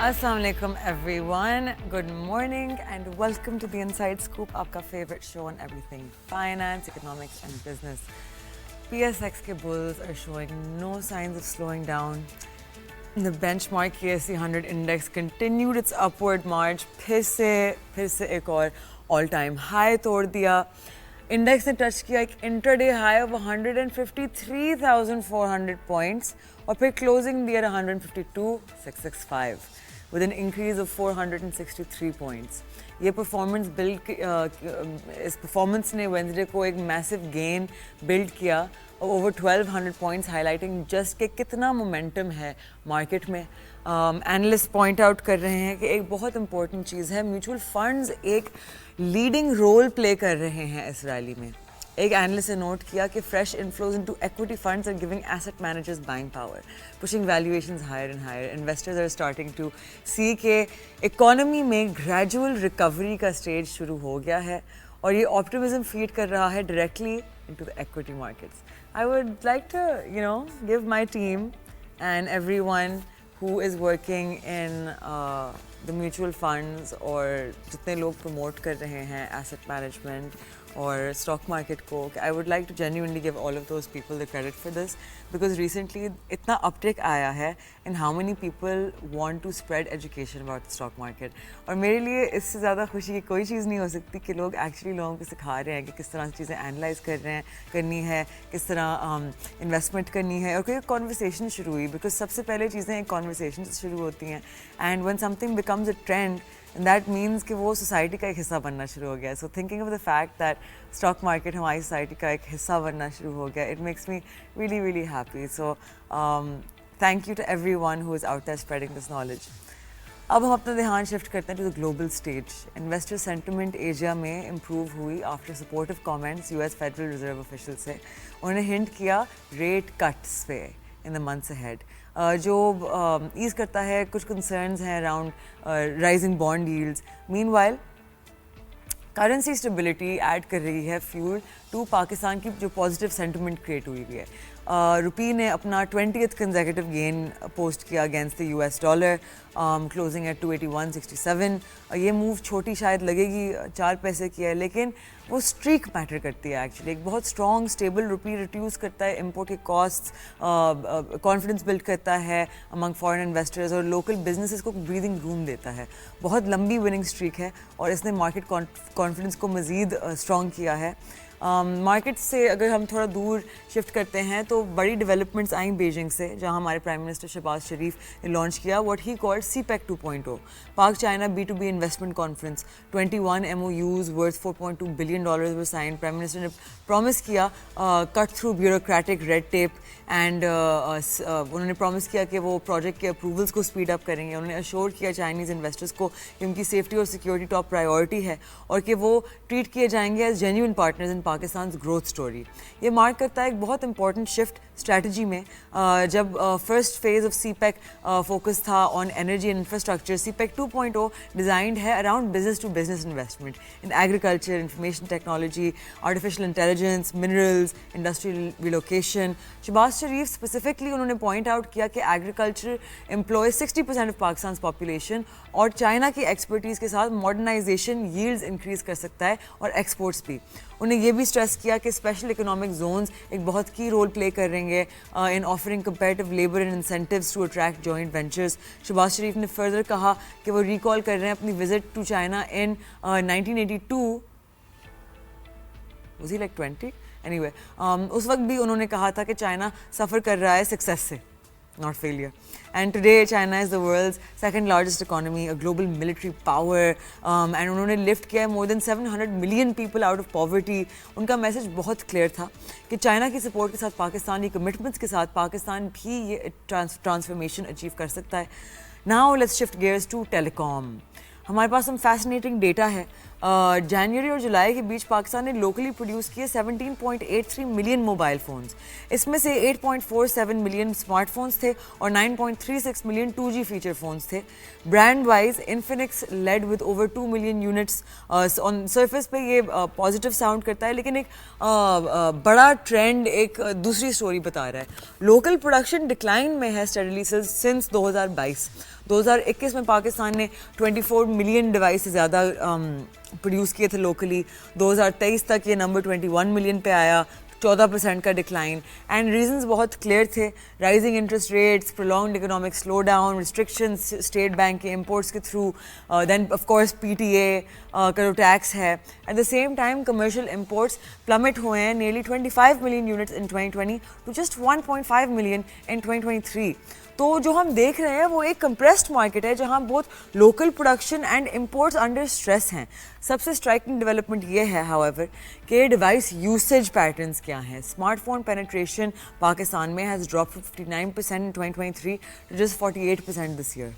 Assalamualaikum everyone. Good morning and welcome to the Inside Scoop, आपका favorite show on everything finance, economics and business. PSX के bulls are showing no signs of slowing down. The benchmark KSE 100 index continued its upward march. फिर से एक और all-time high तोड़ दिया. Index ने touch किया एक इंटरडे हाई ऑफ 153,400 पॉइंट्स और फिर क्लोजिंग दिया 152,665 with an increase of 463 points. ये परफॉर्मेंस इस परफॉर्मेंस ने वेंसडे को एक मैसिव गेन बिल्ड किया ओवर 1200 पॉइंट्स, हाईलाइटिंग जस्ट कि कितना मोमेंटम है मार्केट में. एनालिस्ट पॉइंट आउट कर रहे हैं कि एक बहुत इंपॉर्टेंट चीज़ है, म्यूचुअल फंड्स एक लीडिंग रोल प्ले कर रहे हैं इस रैली में. एक एनालिस्ट ने नोट किया कि fresh inflows into equity funds are giving asset managers buying power, pushing valuations higher and higher. Investors are starting to see के इकोनॉमी में ग्रेजुअल रिकवरी का स्टेज शुरू हो गया है और ये ऑप्टिमिज्म फीड कर रहा है directly into the equity markets. I would like to give my team and everyone who is working in the mutual funds और जितने लोग promote कर रहे हैं asset management और stock market को, I would like to genuinely give all of those people the credit for this because recently इतना uptick आया है and how many people want to spread education about the stock market. और मेरे लिए इससे ज़्यादा खुशी की कोई चीज़ नहीं हो सकती कि लोग actually लोगों को सिखा रहे हैं कि किस तरह से चीज़ें analyze कर रहे हैं, करनी है, किस तरह investment करनी है और कोई conversation शुरू हुई because सबसे पहले चीज़ें एक conversation से शुरू होती हैं and when something becomes a trend and that means कि वो सोसाइटी का एक हिस्सा बनना शुरू हो गया. So thinking of the fact that stock market हमारी सोसाइटी का एक हिस्सा बनना शुरू हो गया, it makes me really really happy. So thank you to everyone who is out there spreading this knowledge. अब हम अपना ध्यान शिफ्ट करते हैं to the global stage. Investor sentiment Asia में इम्प्रूव हुई after supportive comments US federal reserve official से. उन्होंने हिंट किया रेट कट्स पे इन द मंथ्स अहेड, जो ईज करता है कुछ कंसर्न्स हैं around rising bond yields. Meanwhile currency stability add कर रही है फ्यूल टू पाकिस्तान की जो पॉजिटिव सेंटिमेंट क्रिएट हुई है. रुपी ने अपना 20th कंसेक्यूटिव गेन पोस्ट किया against the US dollar, closing at 281.67. ये मूव छोटी शायद लगेगी, 4 पैसे की है, लेकिन वो स्ट्रीक मैटर करती है एक्चुअली. एक बहुत स्ट्रॉन्ग स्टेबल रुपी रिड्यूस करता है इंपोर्ट के कॉस्ट्स, कॉन्फिडेंस बिल्ड करता है अमंग फॉरेन इन्वेस्टर्स और लोकल बिजनेसेस को ब्रीदिंग रूम देता है. बहुत लंबी विनिंग स्ट्रीक है और इसने मार्केट कॉन्फिडेंस को मज़ीद स्ट्रॉन्ग किया है. मार्केट से अगर हम थोड़ा दूर शिफ्ट करते हैं तो बड़ी डेवलपमेंट्स आई बीजिंग से, जहां हमारे प्राइम मिनिस्टर शहबाज शरीफ ने लॉन्च किया what he called CPEC 2.0, Pak China B2B investment conference. 21 MOUs worth $4.2 billion were sign. Prime minister ने प्रॉमिस किया cut through bureaucratic red tape and उन्होंने प्रॉमिस किया कि वो प्रोजेक्ट के अप्रूवल्स को स्पीड अप करेंगे. उन्होंने अश्योर किया चाइनीज़ इन्वेस्टर्स को कि उनकी सेफ्टी और सिक्योरिटी टॉप प्रायोरिटी है और कि वो ट्रीट किए जाएंगे as genuine partners in Pakistan growth story. ये मार्क करता है एक बहुत इंपॉर्टेंट शिफ्ट स्ट्रैटेजी में. जब first phase of CPEC focus था on energy and infrastructure, CPEC 2.0 designed है around business to business investment in agriculture, information technology, artificial intelligence, minerals, industrial relocation. Shahbaz Sharif specifically उन्होंने पॉइंट आउट किया कि agriculture employ 60% of Pakistan population और China की expertise के साथ modernisation yields increase कर सकता है और एक्सपोर्ट्स भी. उन्हें ये भी स्ट्रेस किया कि स्पेशल इकोनॉमिक जोन्स एक बहुत की रोल प्ले करेंगे in offering comparative labour and incentives to attract joint ventures. Shahbaz Sharif ने फर्दर कहा कि वो रिकॉल कर रहे हैं अपनी visit to China in 1982. Was he like 20? Anyway, उस वक्त भी उन्होंने कहा था कि चाइना सफ़र कर रहा है सक्सेस से, not failure. And today China is the world's second largest economy, a global military power, and उन्होंने लिफ्ट किया है more than 700 million people out of poverty. उनका मैसेज बहुत क्लियर था कि चाइना की सपोर्ट के साथ पाकिस्तानी कमिटमेंट्स के साथ पाकिस्तान भी ये ट्रांसफॉर्मेशन अचीव कर सकता है. Now let's shift gears to telecom. हमारे पास some fascinating data है. जनवरी और जुलाई के बीच पाकिस्तान ने लोकली प्रोड्यूस किए 17.83 मिलियन मोबाइल फ़ोन्स. इसमें से 8.47 मिलियन स्मार्टफोन्स थे और 9.36 मिलियन 2G फीचर फ़ोन्स थे. Brand wise Infinix led with over 2 million units. On surface पे ये पॉजिटिव साउंड करता है, लेकिन एक बड़ा ट्रेंड एक दूसरी स्टोरी बता रहा है. लोकल प्रोडक्शन डिक्लाइन में है स्टेडली सिंस 2022. 2021 में पाकिस्तान ने 24 मिलियन डिवाइस से ज़्यादा प्रोड्यूस किए थे लोकली। 2023 तक ये नंबर 21 मिलियन पे आया, 14% का डिक्लाइन। एंड रीजंस बहुत क्लियर थे, rising interest rates, prolonged economic slow down, restrictions state bank के इंपोर्ट्स के through, then of course PTA का जो टैक्स है। At the same time commercial imports plummet हुए हैं nearly 25 million units in 2020 to just 1.5 million in 2023। तो जो हम देख रहे हैं वो एक कंप्रेस्ड मार्केट है जहां बहुत local production and imports under stress हैं। सबसे स्ट्राइकिंग डेवलपमेंट ये है हाउएवर कि डिवाइस यूसेज पैटर्न्स क्या हैं। स्मार्टफोन पेनिट्रेशन पाकिस्तान में has drop to 59% in 2023 to just 48% this year.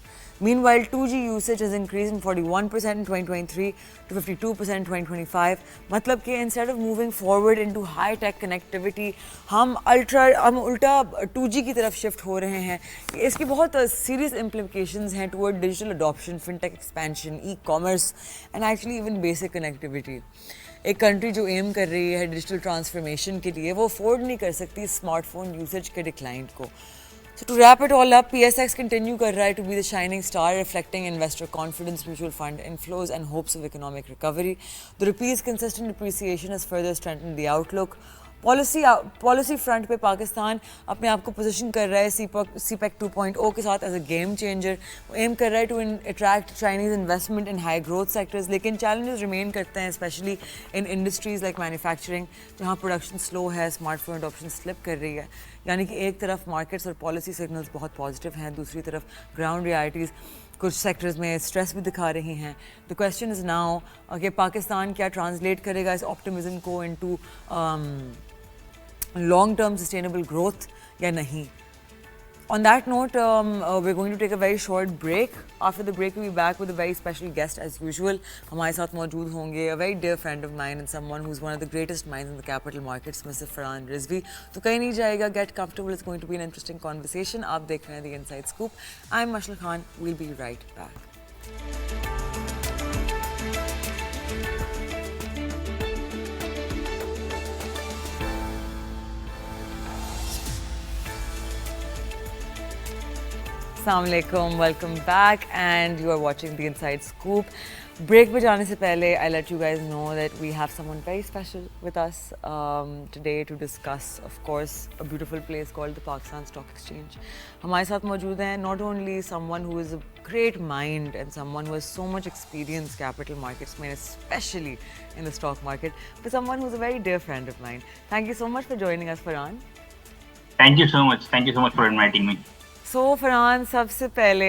Meanwhile, 2G usage has increased from 41% in 2023 to 52% in 2025. मतलब कि instead of moving forward into high-tech connectivity, हम उल्टा 2G की तरफ शिफ्ट हो रहे हैं। इसकी बहुत serious implications हैं toward digital adoption, fintech expansion, e-commerce and actually even basic connectivity. एक कंट्री जो एम कर रही है डिजिटल ट्रांसफॉर्मेशन के लिए वो अफोर्ड नहीं कर सकती स्मार्टफोन यूसेज के डिक्लाइन को। So to wrap it all up, PSX continue कर रहा है to be the shining star, reflecting investor confidence, mutual fund inflows and hopes of economic recovery. The rupee's consistent appreciation has further strengthened the outlook. Policy front पे पाकिस्तान अपने आप को position कर रहा है CPEC 2.0 के साथ as a game changer. Aim कर रहा है to attract Chinese investment in high growth sectors, लेकिन चैलेंजेस रिमेन करते हैं specially in industries like manufacturing जहाँ प्रोडक्शन स्लो है, स्मार्टफोन अडॉप्शन स्लिप कर रही है। यानी कि एक तरफ मार्केट्स और पॉलिसी सिग्नल्स बहुत पॉजिटिव हैं, दूसरी तरफ ग्राउंड रियलिटीज़ कुछ सेक्टर्स में स्ट्रेस भी दिखा रही हैं। द क्वेश्चन इज़ नाउ कि पाकिस्तान क्या ट्रांसलेट करेगा इस ऑप्टिमिज्म को इनटू long-term sustainable growth या नहीं। On that note, we're going to take a very short break. After the break, we'll be back with a very special guest as usual. हमारे साथ मौजूद होंगे a very dear friend of mine and someone who's one of the greatest minds in the capital markets, Mr. Farhan Rizvi. तो कहीं नहीं जाएगा, get comfortable. It's going to be an interesting conversation. आप देख रहे हैं The Inside Scoop. I'm Mashal Khan. We'll be right back. Assalamu alaikum, welcome back and you are watching The Inside Scoop. Break पे जाने से पहले I let you guys know that we have someone very special with us today to discuss, of course, a beautiful place called the Pakistan Stock Exchange. हमारे साथ मौजूद हैं not only someone who is a great mind and someone who has so much experience capital markets में, especially in the stock market, but someone who's a very dear friend of mine. Thank you so much for joining us, Farhan. Thank you so much. Thank you so much for inviting me. So Farhan, सबसे पहले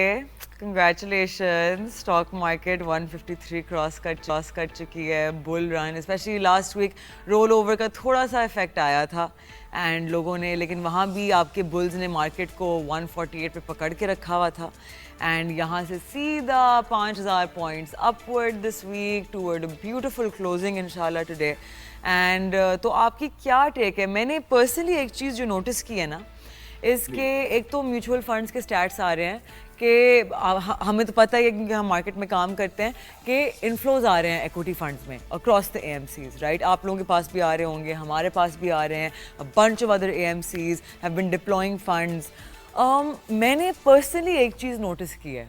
congratulation, stock market 153 cross कर चुकी है, bull run, specially last week roll over का थोड़ा सा effect आया था एंड लोगों ने, लेकिन वहाँ भी आपके बुल्स ने मार्केट को 148 पे पकड़ के रखा हुआ था एंड यहाँ से सीधा 5000 points upward this week toward a beautiful closing इंशाल्लाह टुडे। एंड तो आपकी क्या टेक है? मैंने पर्सनली एक चीज़ जो नोटिस की है ना, इसके एक तो म्यूचुअल फंड्स के स्टैट्स आ रहे हैं कि हमें तो पता है कि हम मार्केट में काम करते हैं कि इन्फ्लोज आ रहे हैं इक्विटी फंड्स में अक्रॉस द AMCs, राइट? आप लोगों के पास भी आ रहे होंगे, हमारे पास भी आ रहे हैं। A bunch of other AMCs have been deploying funds. मैंने पर्सनली एक चीज़ नोटिस की है,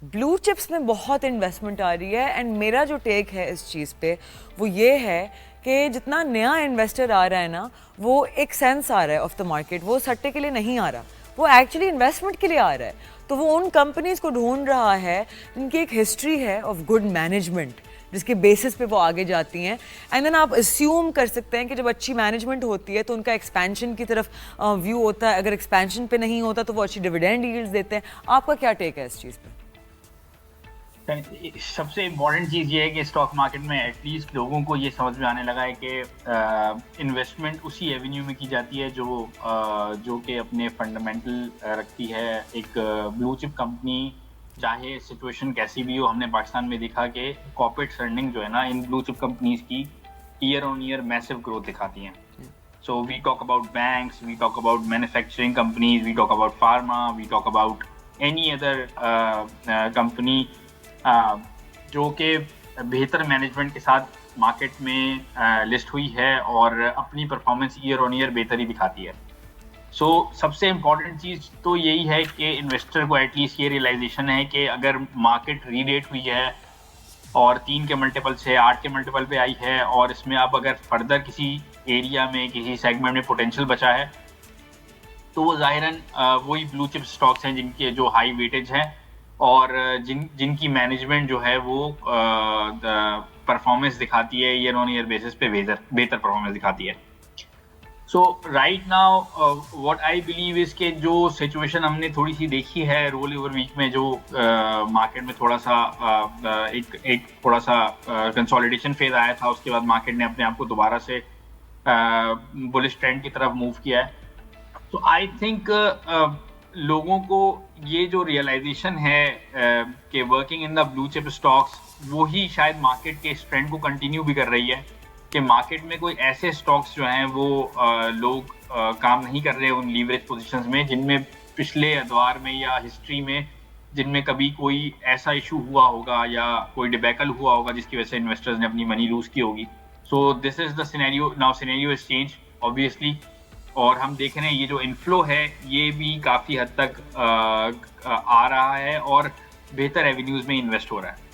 ब्लू चिप्स में बहुत इन्वेस्टमेंट आ रही है एंड मेरा जो टेक है इस चीज़ पे वो ये है कि जितना नया इन्वेस्टर आ रहा है ना, वो एक सेंस आ रहा है ऑफ द मार्केट, वो सट्टे के लिए नहीं आ रहा, वो एक्चुअली इन्वेस्टमेंट के लिए आ रहा है। तो वो उन कंपनीज को ढूंढ रहा है जिनकी एक हिस्ट्री है ऑफ गुड मैनेजमेंट, जिसके बेसिस पे वो आगे जाती हैं। एंड देन आप अस्यूम कर सकते हैं कि जब अच्छी मैनेजमेंट होती है तो उनका एक्सपेंशन की तरफ व्यू होता है, अगर एक्सपेंशन पे नहीं होता तो वो अच्छी डिविडेंड यील्ड्स देते हैं। आपका क्या टेक है इस चीज़ पे? सबसे इम्पॉर्टेंट चीज़ ये है कि स्टॉक मार्केट में एटलीस्ट लोगों को ये समझ में आने लगा है कि इन्वेस्टमेंट उसी एवेन्यू में की जाती है जो कि अपने फंडामेंटल रखती है। एक ब्लू चिप कंपनी, चाहे सिचुएशन कैसी भी हो, हमने पाकिस्तान में देखा कि कॉर्पोरेट अर्निंग जो है ना इन ब्लू चिप कंपनीज की year on year massive growth दिखाती हैं। So we talk about banks, we talk about manufacturing companies, we talk about pharma, we talk about any other company जो कि बेहतर management के साथ मार्केट में list हुई है और अपनी परफॉर्मेंस ईयर ऑन ईयर बेहतर ही दिखाती है। सो सबसे इम्पॉर्टेंट चीज़ तो यही है कि इन्वेस्टर को एटलीस्ट ये रियलाइजेशन है कि अगर मार्केट रीरेट हुई है और 3 के मल्टीपल से 8 के मल्टीपल पे आई है और इसमें अब अगर फर्दर किसी एरिया में किसी सेगमेंट में पोटेंशियल बचा है तो वो ज़ाहिरन वही ब्लू चिप स्टॉक्स हैं जिनके जो हाई वेटेज हैं और जिनकी मैनेजमेंट जो है वो परफॉर्मेंस दिखाती है ईयर ऑन ईयर बेसिस पे बेहतर परफॉर्मेंस दिखाती है. So right now what I believe is के जो सिचुएशन हमने थोड़ी सी देखी है रोल ओवर वीक में जो मार्केट में थोड़ा सा एक थोड़ा सा कंसोलिडेशन फेज आया था, उसके बाद मार्केट ने अपने आप को दोबारा से बुलिश ट्रेंड की तरफ मूव किया है. तो आई थिंक लोगों को ये जो रियलाइजेशन है कि working in the blue chip stocks वो ही शायद मार्केट के इस ट्रेंड को कंटिन्यू भी कर रही है कि मार्केट में कोई ऐसे स्टॉक्स जो हैं वो लोग काम नहीं कर रहे उन लीवरेज पोजीशंस में जिनमें पिछले अदवार में या हिस्ट्री में जिनमें कभी कोई ऐसा इशू हुआ होगा या कोई डिबैकल हुआ होगा जिसकी वजह से इन्वेस्टर्स ने अपनी मनी लूज की होगी. So this is the scenario now. Scenario is change obviously और हम देख रहे हैं ये जो इनफ्लो है ये भी काफ़ी हद तक आ रहा है और बेहतर एवेन्यूज में इन्वेस्ट हो रहा है.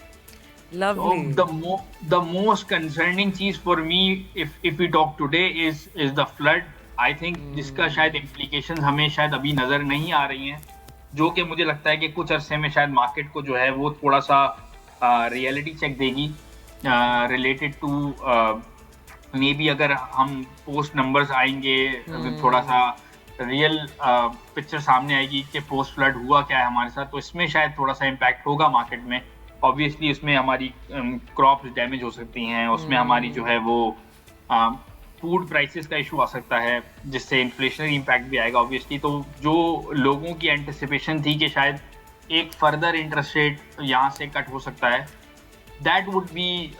Lovely. The most concerning चीज for me if we talk today is the flood. I think जिसका शायद implications हमें शायद अभी नजर नहीं आ रही हैं, जो कि मुझे लगता है कि कुछ अरसे में शायद मार्केट को जो है वो थोड़ा सा रियलिटी चेक देगी रिलेटेड टू मे बी अगर हम पोस्ट नंबर्स आएंगे थोड़ा सा रियल पिक्चर सामने आएगी कि पोस्ट फ्लड हुआ क्या है हमारे साथ, तो इसमें शायद थोड़ा सा इम्पैक्ट होगा मार्केट में. ऑब्वियसली उसमें हमारी क्रॉप्स डैमेज हो सकती हैं, उसमें हमारी जो है वो फूड प्राइसेस का इशू आ सकता है जिससे इन्फ्लेशनरी इम्पैक्ट भी आएगा ऑब्वियसली. तो जो लोगों की एंटिसिपेशन थी कि शायद एक फर्दर इंटरेस्ट रेट यहाँ से कट हो सकता है, दैट वुड बी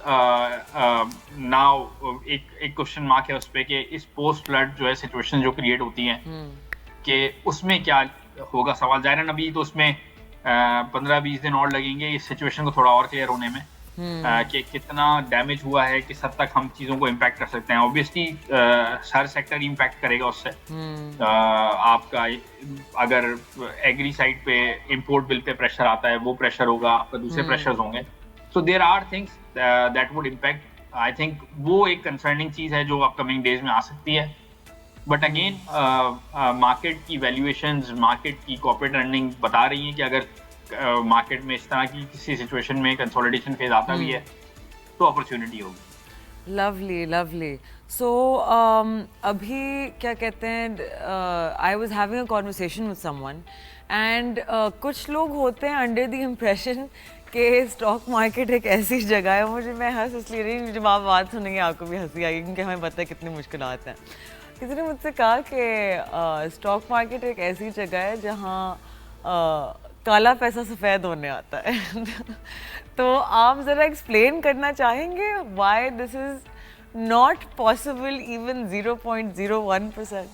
नाउ एक क्वेश्चन मार्क है उस पर कि इस पोस्ट फ्लड जो है सिचुएशन जो क्रिएट होती हैं कि उसमें क्या होगा. सवाल जाहिर अभी तो उसमें 15-20 दिन और लगेंगे इस सिचुएशन को थोड़ा और क्लियर होने में कि कितना डैमेज हुआ है, किस हद तक हम चीज़ों को इम्पैक्ट कर सकते हैं. ऑब्वियसली हर सेक्टर इम्पैक्ट करेगा उससे. आपका अगर एग्री साइड पे इंपोर्ट बिल पे प्रेशर आता है वो प्रेशर होगा, आपका दूसरे प्रेशर्स होंगे. So there are things that would impact. I think वो एक कंसर्निंग चीज़ है जो अपकमिंग डेज में आ सकती है. बट अगेन मार्केट की वैल्यूएशंस, मार्केट की कॉर्पोरेट अर्निंग बता रही हैं कि अगर मार्केट में इस तरह की किसी सिचुएशन में कंसोलिडेशन फेज आता भी है तो अपॉर्चुनिटी होगी. Lovely lovely. सो अभी क्या कहते हैं, I was having a conversation with someone and कुछ लोग होते हैं अंडर द इम्प्रेशन कि स्टॉक मार्केट एक ऐसी जगह है. मैं हंस इसलिए रही, जब आप बात सुनेंगे आपको भी हंसी आएगी क्योंकि हमें पता है कितनी मुश्किलात हैं. किसी ने मुझसे कहा कि स्टॉक मार्केट एक ऐसी जगह है जहाँ काला पैसा सफ़ेद होने आता है. तो आप ज़रा एक्सप्लेन करना चाहेंगे why this is not possible even 0.01%.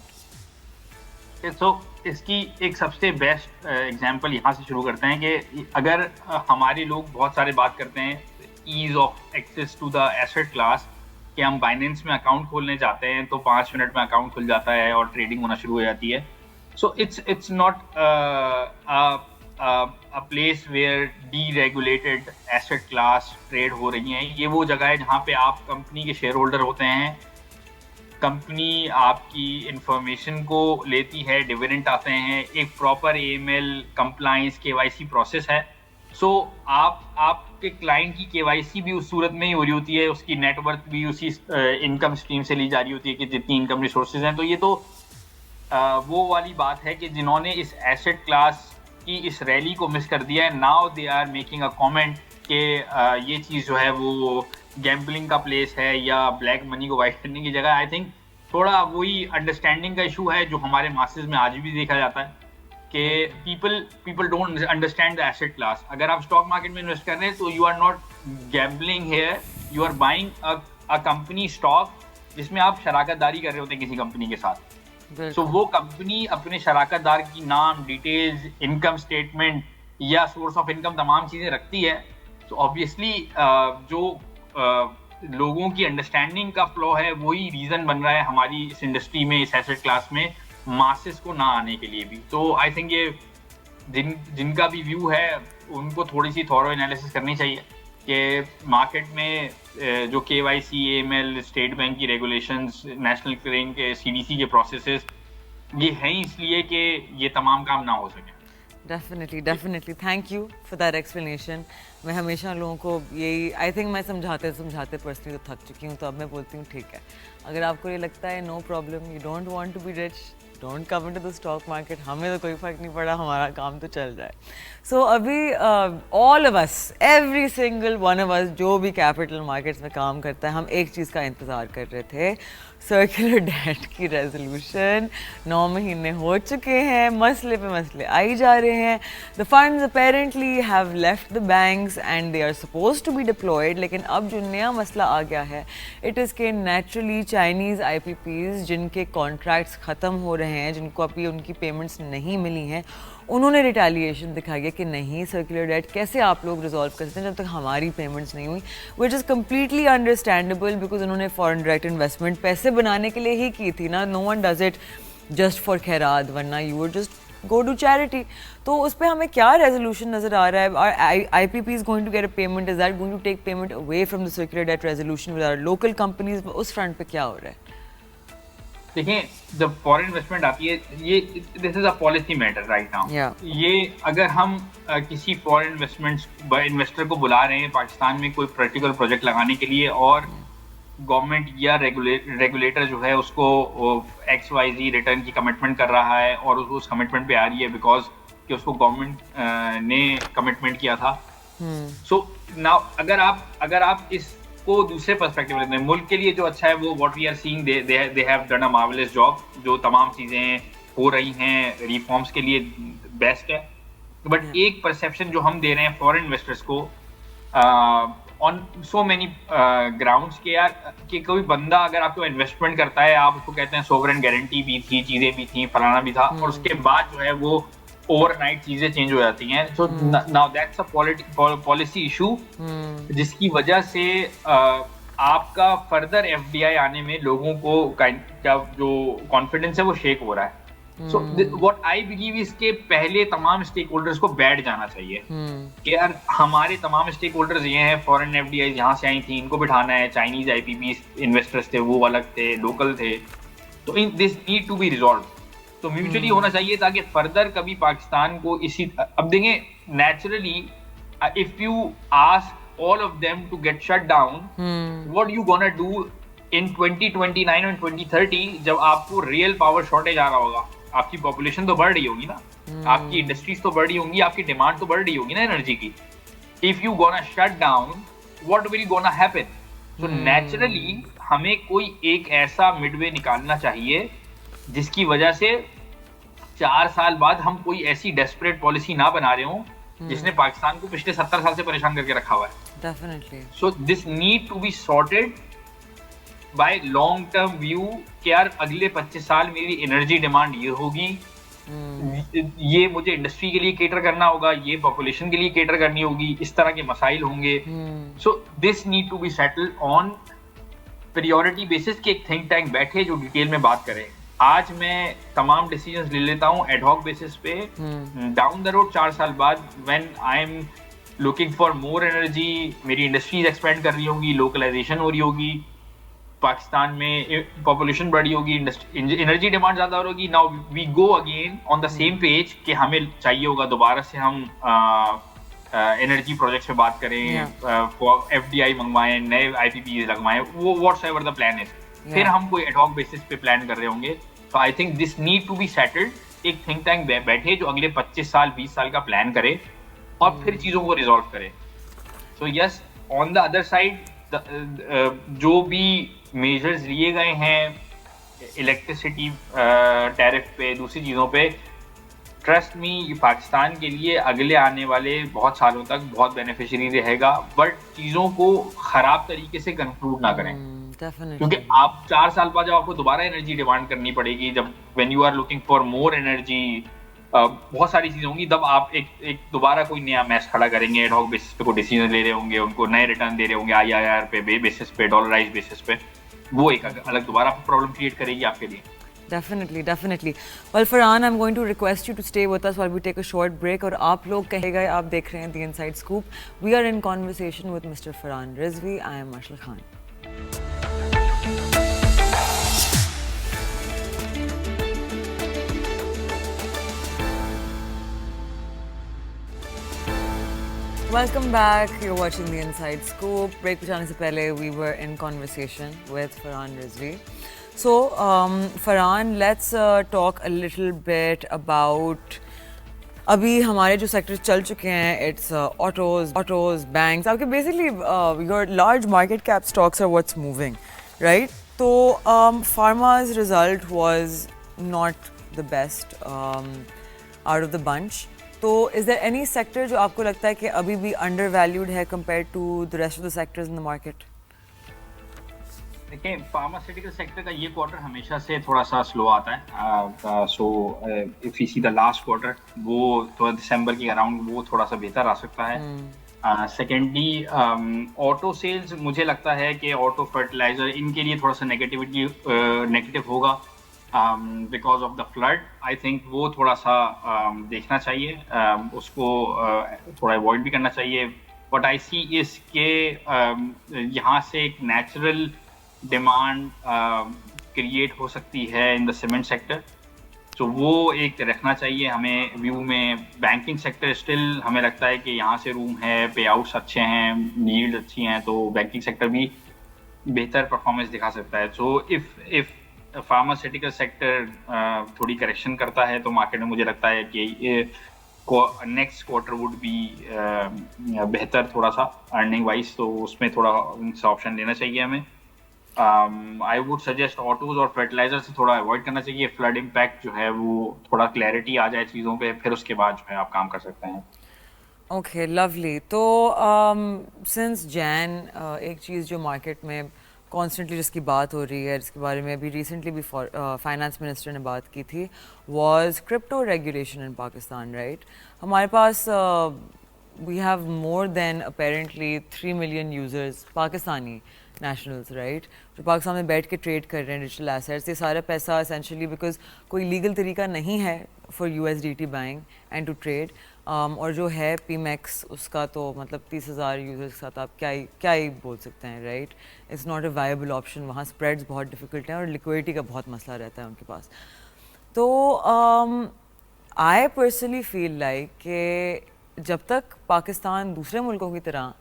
तो इसकी एक सबसे बेस्ट एग्जांपल यहाँ से शुरू करते हैं कि अगर हमारे लोग बहुत सारे बात करते हैं ease of access to the asset class कि हम बाइनेंस में अकाउंट खोलने जाते हैं तो 5 मिनट में अकाउंट खुल जाता है और ट्रेडिंग होना शुरू हो जाती है. So it's not a place where deregulated asset class trade हो रही हैं. ये वो जगह है जहाँ पे आप कंपनी के शेयर होल्डर होते हैं, कंपनी आपकी इंफॉर्मेशन को लेती है, डिविडेंड आते हैं, एक proper AML compliance KYC process है. सो आपके क्लाइंट की KYC भी उस सूरत में ही हो रही होती है, उसकी नेटवर्थ भी उसी इनकम स्ट्रीम से ली जा रही होती है कि जितनी इनकम रिसोर्सेज हैं. तो ये तो वो वाली बात है कि जिन्होंने इस एसेट क्लास की इस रैली को मिस कर दिया है, now they are making a comment कि ये चीज़ जो है वो गैम्बलिंग का प्लेस है या ब्लैक मनी को वाइट करने की जगह. आई थिंक थोड़ा वही अंडरस्टैंडिंग का इशू है जो हमारे मासेस में आज भी देखा जाता है कि people don't understand the asset class. अगर आप स्टॉक मार्केट में इन्वेस्ट कर रहे हैं तो you are not gambling here, you are buying a company stock जिसमें आप शराकतदारी कर रहे होते हैं किसी कंपनी के साथ. सो वो कंपनी अपने शराकतदार की नाम, डिटेल्स, इनकम स्टेटमेंट या सोर्स ऑफ इनकम तमाम चीज़ें रखती है. तो ऑब्वियसली जो लोगों की अंडरस्टैंडिंग का फ्लॉ है वही रीज़न बन रहा है हमारी इस इंडस्ट्री में, इस एसेट क्लास में मासेस को ना आने के लिए भी। तो आई थिंक ये जिनका भी व्यू है उनको थोड़ी सी थॉरो एनालिसिस करनी चाहिए कि मार्केट में जो KYC, AML, स्टेट बैंक की रेगुलेशंस, नेशनल क्लीयरिंग के, CDC के प्रोसेसेस ये हैं इसलिए कि ये तमाम काम ना हो सके। Definitely thank you for that explanation. मैं हमेशा लोगों को यही आई थिंक मैं समझाते पर्सनली तो थक चुकी हूँ, तो अब मैं बोलती हूँ ठीक है, अगर आपको ये लगता है no problem, you don't want to be rich, don't come into the stock market, हमें तो कोई फ़र्क नहीं पड़ा, हमारा काम तो चल रहा है। सो अभी all of us, every single one of us जो भी कैपिटल मार्केट्स में काम करता है, हम एक चीज़ का इंतज़ार कर रहे थे, सर्कुलर डेट की रेजोल्यूशन। 9 महीने हो चुके हैं, मसले पे मसले आई जा रहे हैं। The funds apparently have left the banks and they are suppose to be deployed, लेकिन अब जो नया मसला आ गया है इट इज़ के नेचुरली चाइनीज़ IPPs जिनके कॉन्ट्रैक्ट्स ख़त्म हो रहे हैं, जिनको अभी उनकी पेमेंट्स नहीं मिली हैं, उन्होंने रिटेलिएशन दिखाई है कि नहीं, सर्कुलर डेट कैसे आप लोग रिजॉल्व कर सकते हैं जब तक हमारी पेमेंट्स नहीं हुई, which is completely understandable because उन्होंने फॉरेन डायरेक्ट इन्वेस्टमेंट पैसे बनाने के लिए ही की थी ना। No one does it just for खैरात, वरना you would just go to charity. तो उस पर हमें क्या रेजोल्यूशन नज़र आ रहा है? IPP is going to get a payment, is that going to take payment away from the circular debt resolution with our local companies? उस फ्रंट पे क्या हो रहा है? देखिए, जब फॉरेन इन्वेस्टमेंट आती है, ये this is a policy matter right now. ये अगर हम किसी फॉरेन इन्वेस्टर को बुला रहे हैं पाकिस्तान में कोई पर्टिकुलर प्रोजेक्ट लगाने के लिए, और गवर्नमेंट या रेगुलेटर जो है उसको XYZ रिटर्न की कमिटमेंट कर रहा है और उस कमिटमेंट पे आ रही है बिकॉज कि उसको गवर्नमेंट ने कमिटमेंट किया था। सो नाउ अगर आप इसको दूसरे पर्सपेक्टिव लेते हैं, मुल्क के लिए जो अच्छा है वो what we are seeing, they have done a marvellous job, जो तमाम चीजें हो रही हैं रिफॉर्म्स के लिए बेस्ट है। बट एक परसेप्शन जो हम दे रहे हैं फॉरेन इन्वेस्टर्स को ऑन सो मेनी ग्राउंड्स के यार, कि कोई बंदा अगर आपको इन्वेस्टमेंट करता है, आप उसको कहते हैं सोवरेन गारंटी भी थी, चीजें भी थी, फलाना भी था, और उसके बाद जो है वो ओवरनाइट चीजें चेंज हो जाती हैं। So now that's a policy issue जिसकी वजह से आपका फर्दर FDI आने में लोगों को जो कॉन्फिडेंस है वो शेक हो रहा है। So what I believe is के पहले तमाम स्टेक होल्डर्स को बैठ जाना चाहिए कि यार हमारे तमाम स्टेक होल्डर्स ये हैं, फॉरेन FDI यहाँ से आई थी, इनको बिठाना है, चाइनीज IPP इन्वेस्टर्स थे वो अलग थे, लोकल थे, तो this need to be resolve. तो म्यूचुअली होना चाहिए ताकि फर्दर कभी पाकिस्तान को इसी, अब देखें naturally if you ask all of them to get shut down, what you gonna do in 2029 और 2030 जब आपको रियल पावर शॉर्टेज आ रहा होगा, आपकी पॉपुलेशन तो बढ़ रही होगी ना, आपकी इंडस्ट्रीज तो बढ़ रही होंगी, आपकी डिमांड तो बढ़ रही होगी ना एनर्जी की। If you gonna shut down, what will gonna happen? So naturally हमें कोई एक ऐसा मिडवे निकालना चाहिए जिसकी वजह से 4 साल बाद हम कोई ऐसी डेस्परेट पॉलिसी ना बना रहे हो जिसने पाकिस्तान को पिछले 70 साल से परेशान करके रखा हुआ है। Definitely. So this need to be sorted by long term view कि यार अगले 25 साल मेरी एनर्जी डिमांड ये होगी, ये मुझे इंडस्ट्री के लिए केटर करना होगा, ये पॉपुलेशन के लिए केटर करनी होगी, इस तरह के मसाइल होंगे। So this need to be settled on priority basis के एक थिंक टैंक बैठे जो डिटेल में बात करें। आज मैं तमाम डिसीजंस ले लेता हूँ एडहॉक बेसिस पे, डाउन द रोड 4 साल बाद when I am looking for more energy, मेरी इंडस्ट्रीज एक्सपेंड कर रही होंगी, लोकलाइजेशन हो रही होगी, पाकिस्तान में पॉपुलेशन बढ़ी होगी, एनर्जी डिमांड ज्यादा होगी। Now we go again on the same page कि हमें चाहिए होगा दोबारा से हम एनर्जी प्रोजेक्ट पे बात करें, FDI मंगवाएं, नए IPP लगवाएं, वो व्हाटएवर द प्लान इज, फिर हम कोई एडहॉक बेसिस पे प्लान कर रहे होंगे। तो I think this need to be settled, एक थिंक टैंक बैठे जो अगले 25 साल 20 साल का प्लान करे और फिर चीजों को रिजॉल्व करे। So yes, on the other side जो भी मेजर्स लिए गए हैं इलेक्ट्रिसिटी टैरिफ पे, दूसरी चीजों पे, ट्रस्ट मी ये पाकिस्तान के लिए अगले आने वाले बहुत सालों तक बहुत बेनिफिशियरी रहेगा, बट चीजों को खराब तरीके से कंक्लूड ना करें। क्योंकि आप 4 साल बाद जब आपको दोबारा एनर्जी डिमांड करनी पड़ेगी, जब when you are looking for more energy, बहुत सारी चीजें होंगी, तब आप एक दोबारा कोई नया मैच खड़ा करेंगे, एडहॉक बेसिस पे कोई डिसीजन ले रहे होंगे, उनको नए रिटर्न दे रहे होंगे IRR पे बेसिस पे, डॉलराइज बेसिस पे, वो एक अलग दोबारा प्रॉब्लम क्रिएट करेगी आपके लिए। Definitely, definitely. Well, Farhan, I'm going to request you to stay with us while we take a short break. और आप लोग कहेगा आप देख रहे हैं The Inside Scoop. We are in conversation with Mr. Farhan Rizvi. I am Marshall Khan. Welcome back. You're watching The Inside Scoop. Break पे जाने से पहले we were in conversation with Farhan Rizvi. So, Farhan, let's talk a little bit about अभी हमारे जो sectors चल चुके हैं. It's autos, banks. आपके basically your large market cap stocks are what's moving, right? So, Pharma's result was not the best out of the bunch. तो is there any sector जो आपको लगता है कि अभी भी undervalued है compared to the rest of the sectors in the market? देखिए, फार्मास्यूटिकल सेक्टर का ये क्वार्टर हमेशा से थोड़ा सा स्लो आता है. So if you see the last quarter, वो थोड़ा दिसंबर के अराउंड वो थोड़ा सा बेहतर आ सकता है. सेकेंडली, ऑटो सेल्स मुझे लगता है कि ऑटो फर्टिलाइजर इनके लिए थोड़ा सा नेगेटिव होगा because of the flood. I think वो थोड़ा सा देखना चाहिए, उसको थोड़ा अवॉइड भी करना चाहिए. बट आई सी इज के यहाँ से एक नेचुरल डिमांड क्रिएट हो सकती है इन द सीमेंट सेक्टर. तो वो एक रखना चाहिए हमें व्यू में. बैंकिंग सेक्टर स्टिल हमें लगता है कि यहाँ से रूम है, पे आउट्स अच्छे हैं, नीड अच्छी हैं, तो बैंकिंग सेक्टर भी बेहतर परफॉर्मेंस दिखा सकता है. सो इफ फार्मास्यूटिकल सेक्टर थोड़ी करेक्शन करता है तो मार्केट में मुझे लगता है कि नेक्स्ट क्वार्टर वुड बी बेहतर थोड़ा सा अर्निंग वाइज, तो उसमें थोड़ा उनसे ऑप्शन लेना चाहिए हमें. आई वुड सजेस्ट ऑटोज और फर्टिलाइजर से थोड़ा अवॉइड करना चाहिए. फ्लड इम्पैक्ट जो है वो थोड़ा क्लैरिटी आ जाए चीज़ों पे, फिर उसके बाद जो है आप काम कर सकते हैं. Okay, lovely. तो सिंस जैन एक चीज़ जो मार्केट में कॉन्स्टेंटली जिसकी बात हो रही है, जिसके बारे में अभी रिसेंटली भी फाइनेंस मिनिस्टर ने बात की थी, was crypto regulation in Pakistan, right? हमारे पास we have more than apparently 3 million users, Pakistani nationals, right, जो पाकिस्तान में बैठ के ट्रेड कर रहे हैं डिजिटल एसेट्स. ये सारा पैसा एसेंशली बिकॉज कोई लीगल तरीका नहीं है for USDT buying and to trade. और जो है पीमैक्स, उसका तो मतलब 30,000 यूजर्स के साथ आप क्या ही बोल सकते हैं, right? It's not a viable option. वहाँ स्प्रेड्स बहुत डिफिकल्ट हैं और लिक्विडिटी का बहुत मसला रहता है उनके पास. तो आई पर्सनली फील लाइक कि जब तक पाकिस्तान दूसरे मुल्कों की तरह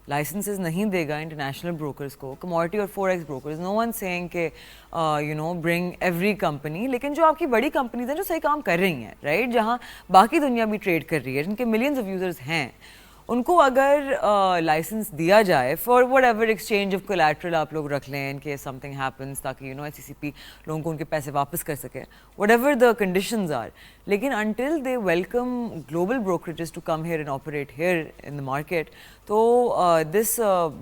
लाइसेंसेस नहीं देगा इंटरनेशनल ब्रोकर्स को, कमोडिटी और forex brokers, no one saying के ब्रिंग एवरी कंपनी, लेकिन जो आपकी बड़ी कंपनीज हैं जो सही काम कर रही हैं, राइट, जहां बाकी दुनिया भी ट्रेड कर रही है, जिनके मिलियंस ऑफ यूजर्स हैं, उनको अगर लाइसेंस दिया जाए for whatever exchange of collateral आप लोग रख लें इन केस समथिंग हैपन्स, ताकि SECP लोगों को उनके पैसे वापस कर सके, whatever the conditions are. लेकिन until they welcome global brokerages to come here and operate here in the market, तो दिस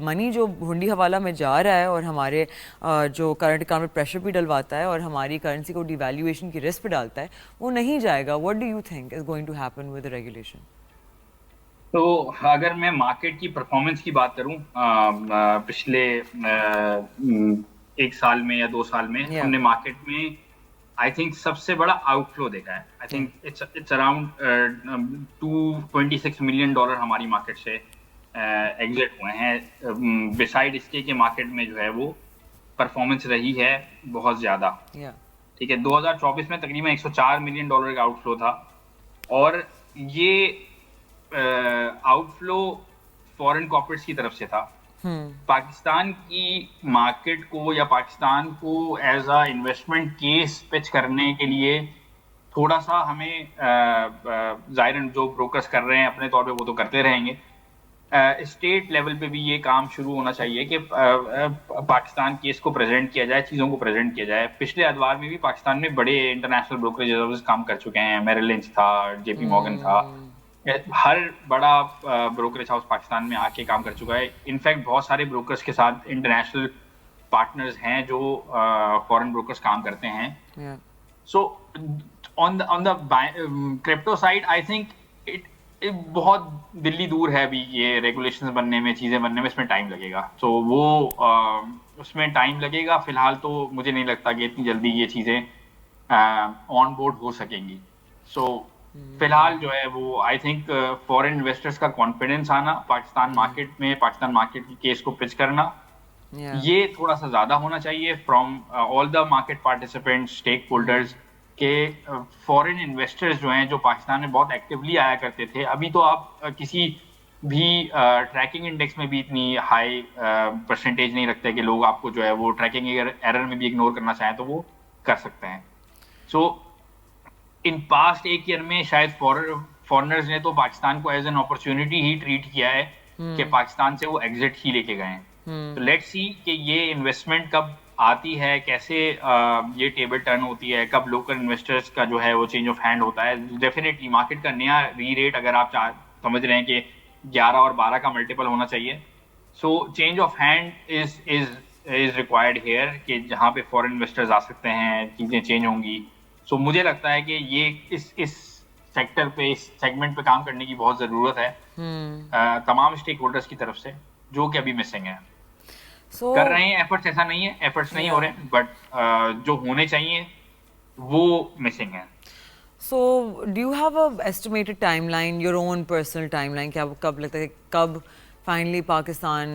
मनी जो हुंडी हवाला में जा रहा है और हमारे जो करंट अकाउंट में प्रेशर भी डलवाता है और हमारी करेंसी को डिवैल्यूएशन की रिस्क पे डालता है, वो नहीं जाएगा. What do you think is going to happen with the regulation? तो अगर मैं मार्केट की परफॉर्मेंस की बात करूं, पिछले 1 साल में या 2 साल में हमने मार्केट में आई थिंक सबसे बड़ा आउटफ्लो देखा है. I think it's around $226 million हमारी मार्केट से एग्जिट हुए हैं. बिसाइड इसके कि मार्केट में जो है वो परफॉर्मेंस रही है बहुत ज़्यादा. ठीक है, 2024 में तकरीबन $104 मिलियन का आउटफ्लो था, और ये आउटफ्लो फॉरेन कॉर्पोरेट्स की तरफ से था. पाकिस्तान की मार्केट को या पाकिस्तान को as a investment case pitch करने के लिए थोड़ा सा हमें जाहिरन जो ब्रोकर्स कर रहे हैं अपने तौर पे वो तो करते रहेंगे, स्टेट लेवल पे भी ये काम शुरू होना चाहिए कि पाकिस्तान केस को प्रेजेंट किया जाए, चीज़ों को प्रेजेंट किया जाए. पिछले अदवार में भी पाकिस्तान में बड़े इंटरनेशनल ब्रोकरेज काम कर चुके हैं. मेरिल लिंच था, JP मॉर्गन था, हर बड़ा ब्रोकरेज हाउस पाकिस्तान में आके काम कर चुका है. इनफैक्ट बहुत सारे ब्रोकर्स के साथ इंटरनेशनल पार्टनर्स हैं जो फॉरेन ब्रोकर्स काम करते हैं. So on the crypto side I think बहुत दिल्ली दूर है अभी ये रेगुलेशंस बनने में, चीज़ें बनने में इसमें टाइम लगेगा. तो वो उसमें टाइम लगेगा. फिलहाल तो मुझे नहीं लगता कि इतनी जल्दी ये चीज़ें ऑन बोर्ड हो सकेंगी. सो फिलहाल जो है वो आई थिंक फॉरेन इन्वेस्टर्स का कॉन्फिडेंस आना पाकिस्तान मार्केट की केस को पिच करना, Yeah. ये थोड़ा सा ज्यादा होना चाहिए from all the market participants, stakeholders के. फॉरेन इन्वेस्टर्स जो हैं जो पाकिस्तान में बहुत एक्टिवली आया करते थे, अभी तो आप किसी भी ट्रैकिंग इंडेक्स में भी इतनी हाई परसेंटेज नहीं रखते कि लोग आपको जो है वो ट्रैकिंग एरर में भी इग्नोर करना चाहें तो वो कर सकते हैं. सो इन पास्ट एक ईयर में शायद फॉरेनर्स ने तो पाकिस्तान को एज एन अपॉर्चुनिटी ही ट्रीट किया है कि पाकिस्तान से वो एग्जिट ही लेके गए हैं. तो लेट्स सी कि ये इन्वेस्टमेंट कब आती है, कैसे ये टेबल टर्न होती है, कब लोकल इन्वेस्टर्स का जो है वो चेंज ऑफ हैंड होता है. डेफिनेटली मार्केट का नया री रेट अगर आप समझ रहे हैं कि 11 और 12 का मल्टीपल होना चाहिए, so change of hand is required here कि जहाँ पे फॉरेन इन्वेस्टर्स आ सकते हैं, चीज़ें चेंज होंगी. सो मुझे लगता है कि ये इस सेक्टर पे, इस सेगमेंट पे काम करने की बहुत ज़रूरत है तमाम स्टेक होल्डर्स की तरफ से, जो कि अभी मिसिंग है. कर रहे हैं एफर्ट्स, ऐसा नहीं है एफर्ट्स नहीं हो रहे, बट जो होने चाहिए वो मिसिंग है. So, do you have a estimated timeline, your own personal timeline? क्या कब लगता है कब फाइनली पाकिस्तान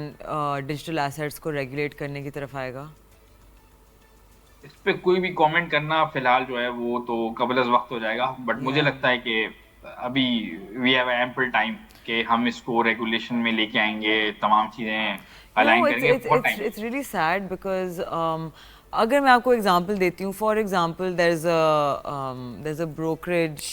डिजिटल एसेट्स को रेगुलेट करने की तरफ आएगा? इस पे कोई भी कमेंट करना फिलहाल जो है वो तो कबल वक्त हो जाएगा, बट मुझे लगता है कि अभी वी हैव एम्पल टाइम कि हम इसको रेगुलेशन में लेके आएंगे, तमाम चीजें अलाइन करेंगे. बहुत time. It's really sad because अगर मैं आपको एग्जांपल देती हूँ, for example there's a brokerage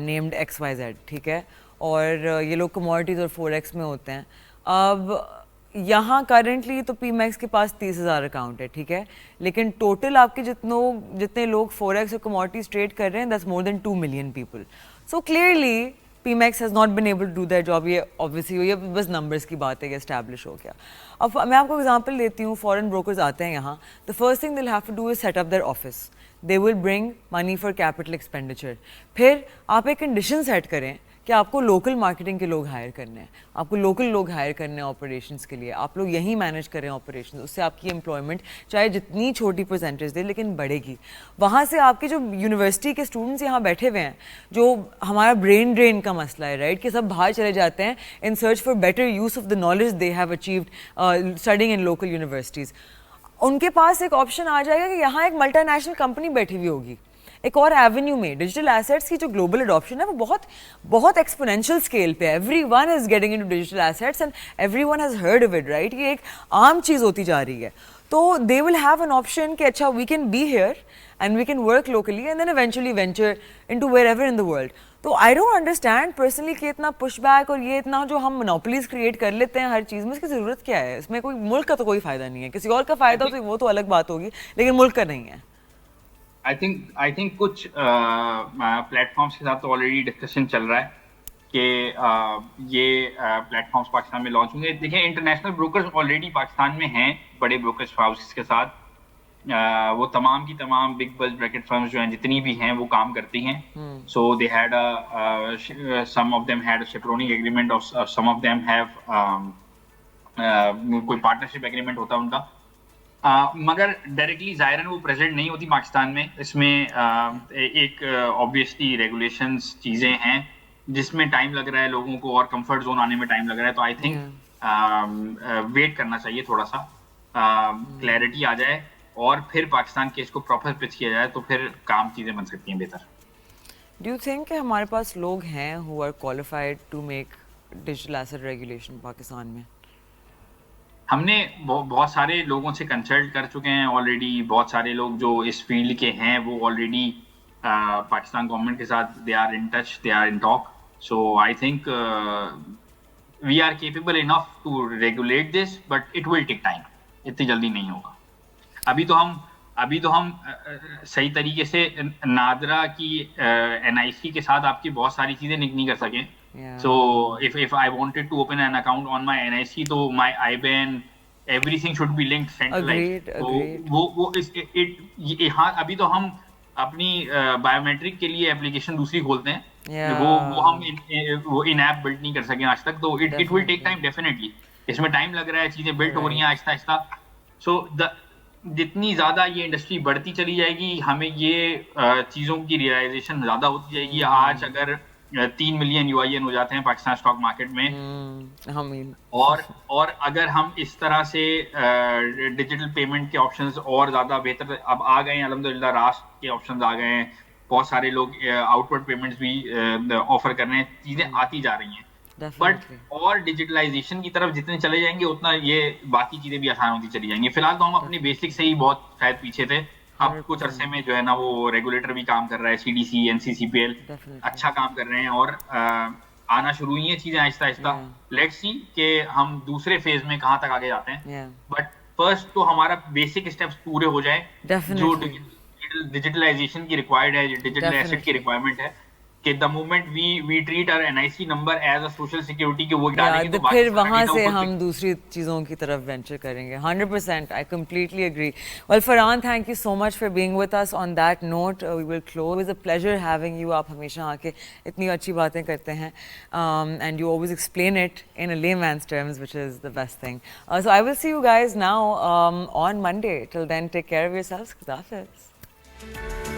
named XYZ, ठीक है, और ये लोग कमोडिटीज और फोरेक्स में होते हैं. अब यहाँ करंटली तो पीमैक्स के पास 30,000 अकाउंट है, ठीक है, लेकिन टोटल आपके जितने लोग फोरेक्स और कमोडिटीज ट्रेड कर रहे हैं, that's more than 2 million people. So clearly PMEX has not been able to do that job. ये ऑब्वियसली ये बस नंबर्स की बात है कि एस्टैब्लिश हो गया. अब मैं आपको एग्जांपल देती हूँ. फॉरेन ब्रोकर्स आते हैं यहाँ, the first thing they will have to do is set up their office. They will bring money for capital expenditure. फिर आप एक कंडीशन सेट करें कि आपको लोकल मार्केटिंग के लोग हायर करने हैं, आपको लोकल लोग हायर करने हैं ऑपरेशंस के लिए, आप लोग यहीं मैनेज करें ऑपरेशंस. उससे आपकी एम्प्लॉयमेंट चाहे जितनी छोटी परसेंटेज दे लेकिन बढ़ेगी. वहाँ से आपके जो यूनिवर्सिटी के स्टूडेंट्स यहाँ बैठे हुए हैं, जो हमारा ब्रेन ड्रेन का मसला है, राइट, कि सब बाहर चले जाते हैं in search for better use of the knowledge they have achieved studying in local universities. उनके पास एक ऑप्शन आ जाएगा कि यहाँ एक मल्टीनेशनल कंपनी बैठी हुई होगी एक और एवेन्यू में. डिजिटल एसेट्स की जो ग्लोबल अडॉप्शन है वो बहुत एक्सपोनेंशियल स्केल पे है. Everyone is getting into digital assets and everyone has heard of it, right. ये एक आम चीज़ होती जा रही है. तो they will have an option कि अच्छा we can be here and we can work locally and then eventually venture into wherever in the world. तो आई डोंट अंडरस्टैंड पर्सनली कि इतना पुशबैक और ये इतना जो हम मोनोपोलीज क्रिएट कर लेते हैं हर चीज़ में, इसकी ज़रूरत क्या है? इसमें कोई मुल्क का तो कोई फ़ायदा नहीं है. किसी और का फ़ायदा तो वो तो अलग बात होगी, लेकिन मुल्क का नहीं है. आई थिंक कुछ प्लेटफॉर्म्स के साथ तो ऑलरेडी डिस्कशन चल रहा है कि ये प्लेटफॉर्म्स पाकिस्तान में लॉन्च होंगे. देखिए, इंटरनेशनल ब्रोकर्स ऑलरेडी पाकिस्तान में हैं, बड़े ब्रोकर्स हाउसेस के साथ. वो तमाम की तमाम बिग बल्ज ब्रैकेट फर्म्स जो हैं जितनी भी हैं वो काम करती हैं. So they had some of them had a chaperoning agreement और सम ऑफ देम हैव कोई पार्टनरशिप एग्रीमेंट होता है उनका. मगर डायरेक्टली ज़ाहिरन वो प्रेजेंट नहीं होती पाकिस्तान में. इसमें एक ऑब्वियसली रेगुलेशंस चीज़ें हैं जिसमें टाइम लग रहा है लोगों को, और कंफर्ट जोन आने में टाइम लग रहा है. तो आई थिंक वेट करना चाहिए, थोड़ा सा क्लैरिटी आ जाए और फिर पाकिस्तान के इसको प्रॉपर पिच किया जाए तो फिर काम चीज़ें बन सकती हैं बेहतर. डू यू थिंक कि हमारे पास लोग हैं who are qualified to make digital asset regulation Pakistan में? हमने बहुत सारे लोगों से कंसल्ट कर चुके हैं ऑलरेडी. बहुत सारे लोग जो इस फील्ड के हैं वो ऑलरेडी पाकिस्तान गवर्नमेंट के साथ they are in touch, they are in talk. So I think we are capable enough to regulate this, but it will take time. इतनी जल्दी नहीं होगा. अभी तो हम सही तरीके से नादरा की NIC के साथ आपकी बहुत सारी चीज़ें नहीं कर सके. So if I wanted to open an account on my NIC, तो my IBAN everything should be linked centralized. Agreed. वो हाँ, अभी तो हम अपनी बायोमेट्रिक के लिए एप्लीकेशन दूसरी खोलते हैं. वो हम वो इन ऐप बिल्ड नहीं कर सके आज तक. तो it will take time definitely. इसमें टाइम लग रहा है, चीज़ें बिल्ड हो रही हैं आहिस्ता आहिस्ता. सो जितनी ज़्यादा ये इंडस्ट्री बढ़ती चली जाएगी, हमें ये चीज़ों की रियलाइजेशन ज़्यादा होती जाएगी। आज अगर 3 मिलियन यूआईएन हो जाते हैं पाकिस्तान स्टॉक मार्केट में, I mean, और अगर हम इस तरह से डिजिटल पेमेंट के ऑप्शंस और ज़्यादा बेहतर अब आ गए हैं, अल्हम्दुलिल्लाह रास्ट के ऑप्शंस आ गए हैं, बहुत सारे लोग आउटवर्ड पेमेंट्स भी ऑफर कर रहे हैं, चीज़ें आती जा रही हैं। But definitely. और डिजिटलाइजेशन की तरफ जितने चले जाएंगे उतना ये बाकी चीज़ें भी आसान होती चली जाएंगी। फिलहाल तो हम अपनी बेसिक से ही बहुत शायद पीछे थे। अब कुछ 100%. अरसे में जो है ना वो रेगुलेटर भी काम कर रहा है, सीडीसी, एनसीसीपीएल Definitely. अच्छा काम कर रहे हैं, और आना शुरू हुई हैं चीजें आहिस्ता आहिस्ता। लेट्स सी कि हम दूसरे फेज में कहाँ तक आगे जाते हैं। Yeah. बट फर्स्ट तो हमारा बेसिक स्टेप्स पूरे हो जाए, जो Definitely. डिजिटलाइजेशन की रिक्वायर्ड है, डिजिटल एसेट की Definitely. रिक्वायरमेंट है, कि the moment we treat our NIC number as a social security के वो डालेंगे तो बाकी फिर सारा वहाँ डेटा से ऊपर हम दूसरी चीज़ों की तरफ वेंचर करेंगे 100%. I completely agree. Well, Farhan, thank you so much for being with us. On that note, we will close. It was a pleasure having you. आप हमेशा आके इतनी अच्छी बातें करते हैं, and you always explain it in a layman's terms, which is the best thing. So I will see you guys now on Monday. Till then, take care of yourselves. Khuda Hafiz.